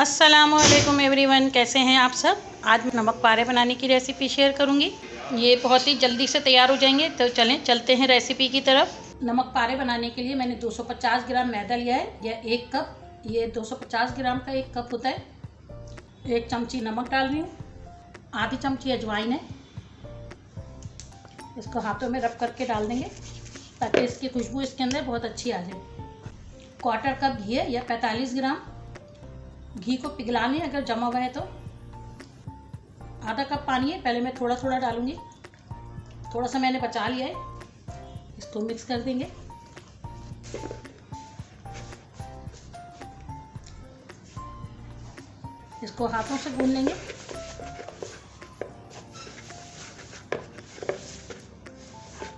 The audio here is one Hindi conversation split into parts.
अस्सलामुअलैकुम एवरीवन, कैसे हैं आप सब। आज मैं नमक पारे बनाने की रेसिपी शेयर करूंगी। ये बहुत ही जल्दी से तैयार हो जाएंगे, तो चलते हैं रेसिपी की तरफ। नमक पारे बनाने के लिए मैंने 250 ग्राम मैदा लिया है, यह 1 कप। ये 250 ग्राम का 1 कप होता है। 1 चमची नमक डाल रही हूँ, आधी चमची अजवाइन है। इसको हाथों में रब करके डाल देंगे ताकि इसकी खुशबू इसके अंदर बहुत अच्छी आ जाए। 1/4 कप घी है या 45 ग्राम। घी को पिघला लें अगर जमा हुआ है तो। आधा कप पानी है, पहले मैं थोड़ा थोड़ा डालूंगी। थोड़ा सा मैंने बचा लिया है, इसको मिक्स कर देंगे। इसको हाथों से गूंद लेंगे।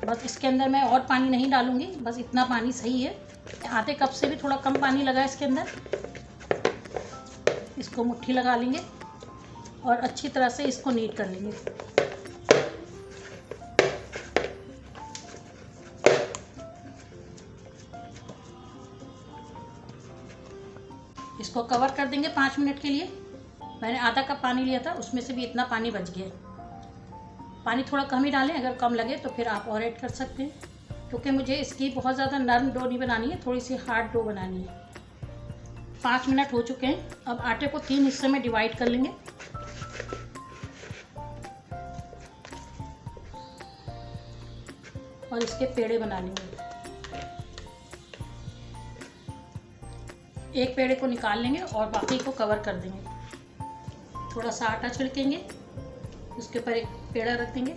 बस इसके अंदर मैं और पानी नहीं डालूंगी, बस इतना पानी सही है। आधे कप से भी थोड़ा कम पानी लगा इसके अंदर। इसको मुट्ठी लगा लेंगे और अच्छी तरह से इसको नीट कर लेंगे। इसको कवर कर देंगे 5 मिनट के लिए। मैंने आधा कप पानी लिया था, उसमें से भी इतना पानी बच गया। पानी थोड़ा कम ही डालें, अगर कम लगे तो फिर आप और ऐड कर सकते हैं, क्योंकि मुझे इसकी बहुत ज़्यादा नरम डो नहीं बनानी है, थोड़ी सी हार्ड डो बनानी है। 5 मिनट हो चुके हैं। अब आटे को 3 हिस्सों में डिवाइड कर लेंगे। और इसके पेड़े बना लेंगे। एक पेड़े को निकाल लेंगे और बाकी को कवर कर देंगे। थोड़ा सा आटा छिड़केंगे, उसके ऊपर एक पेड़ा रख देंगे।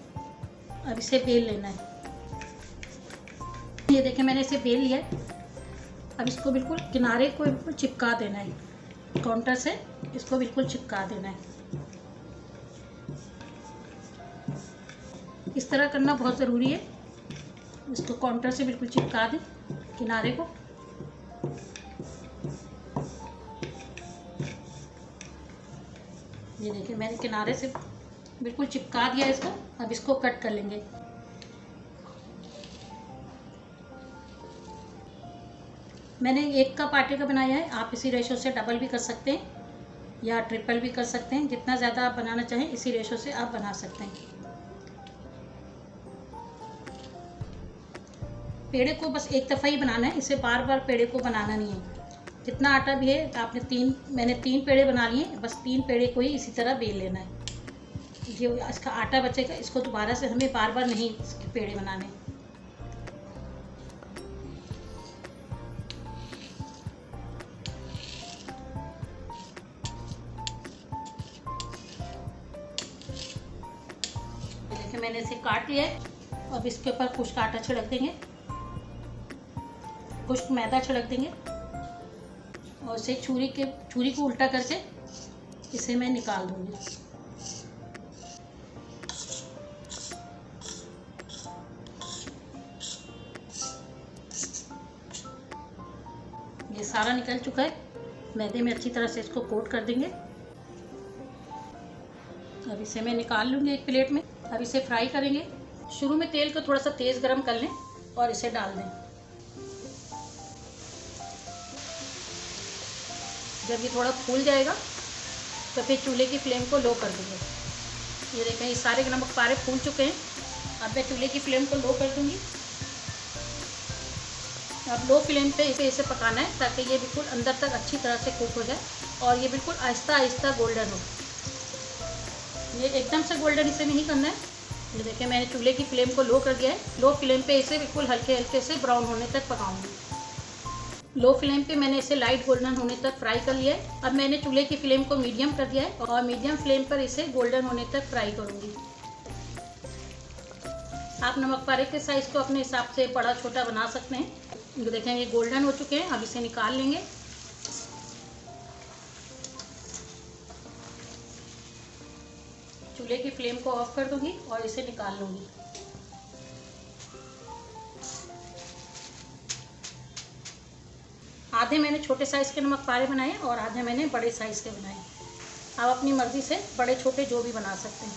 अब इसे बेल लेना है। ये देखिए, मैंने इसे बेल लिया है। अब इसको बिल्कुल किनारे को बिल्कुल चिपका देना है, काउंटर से इसको बिल्कुल चिपका देना है। इस तरह करना बहुत ज़रूरी है। इसको काउंटर से बिल्कुल चिपका दें किनारे को। ये देखिए, मैंने किनारे से बिल्कुल चिपका दिया इसको। अब इसको कट कर लेंगे। मैंने 1 कप आटे का बनाया है, आप इसी रेशो से डबल भी कर सकते हैं या ट्रिपल भी कर सकते हैं। जितना ज़्यादा आप बनाना चाहें इसी रेशो से आप बना सकते हैं। पेड़े को बस एक दफ़ा ही बनाना है, इसे बार बार पेड़े को बनाना नहीं है। जितना आटा भी है, मैंने 3 पेड़े बना लिए, बस 3 पेड़े को ही इसी तरह बेल लेना है। जो इसका आटा बचेगा, इसको दोबारा से हमें बार बार नहीं इसके पेड़े बनाने। देखिए, मैंने इसे काट लिया है। अब इसके ऊपर खुश्क आटा छिड़क देंगे, खुश्क मैदा छिड़क देंगे और इसे छुरी को उल्टा करके इसे मैं निकाल दूंगी। ये सारा निकल चुका है। मैदे में अच्छी तरह से इसको कोट कर देंगे। अब इसे मैं निकाल लूँगी एक प्लेट में। अब इसे फ्राई करेंगे। शुरू में तेल को थोड़ा सा तेज़ गरम कर लें और इसे डाल दें। जब ये थोड़ा फूल जाएगा तो फिर चूल्हे की फ्लेम को लो कर देंगे। ये देखें, ये सारे नमक पारे फूल चुके हैं। अब मैं चूल्हे की फ्लेम को लो कर दूँगी। अब लो फ्लेम पे इसे पकाना है ताकि ये बिल्कुल अंदर तक अच्छी तरह से कुक हो जाए और ये बिल्कुल आहिस्ता आहिस्ता गोल्डन हो। ये एकदम से गोल्डन इसे नहीं करना है। ये देखिए, मैंने चूल्हे की फ्लेम को लो कर दिया है। लो फ्लेम पे इसे बिल्कुल हल्के हल्के से ब्राउन होने तक पकाऊंगी। लो फ्लेम पे मैंने इसे लाइट गोल्डन होने तक फ्राई कर लिया है। अब मैंने चूल्हे की फ्लेम को मीडियम कर दिया है और मीडियम फ्लेम पर इसे गोल्डन होने तक फ्राई करूँगी। आप नमक पारे के साइज़ को अपने हिसाब से बड़ा छोटा बना सकते हैं। ये देखें, ये गोल्डन हो चुके हैं। अब इसे निकाल लेंगे। चूल्हे की फ्लेम को ऑफ कर दूंगी और इसे निकाल लूंगी। आधे मैंने छोटे साइज़ के नमक पारे बनाए और आधे मैंने बड़े साइज़ के बनाए। आप अपनी मर्ज़ी से बड़े छोटे जो भी बना सकते हैं।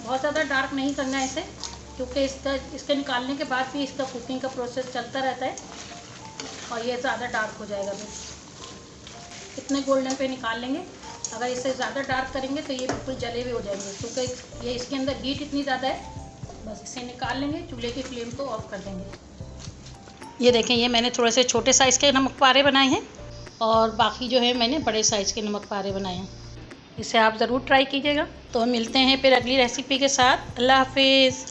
बहुत ज़्यादा डार्क नहीं करना है इसे, क्योंकि इसके निकालने के बाद भी इसका कुकिंग का प्रोसेस चलता रहता है और ये ज़्यादा डार्क हो जाएगा फिर। इतने गोल्डन पे निकाल लेंगे। अगर इसे ज़्यादा डार्क करेंगे तो ये बिल्कुल जले हुए हो जाएंगे, क्योंकि ये इसके अंदर हीट इतनी ज़्यादा है। बस इसे निकाल लेंगे, चूल्हे की फ्लेम को ऑफ कर देंगे। ये देखें, ये मैंने थोड़े से छोटे साइज़ के नमक पारे बनाए हैं और बाकी जो है मैंने बड़े साइज़ के नमक पारे बनाए हैं। इसे आप ज़रूर ट्राई कीजिएगा। तो मिलते हैं फिर अगली रेसिपी के साथ। अल्लाह हाफिज़।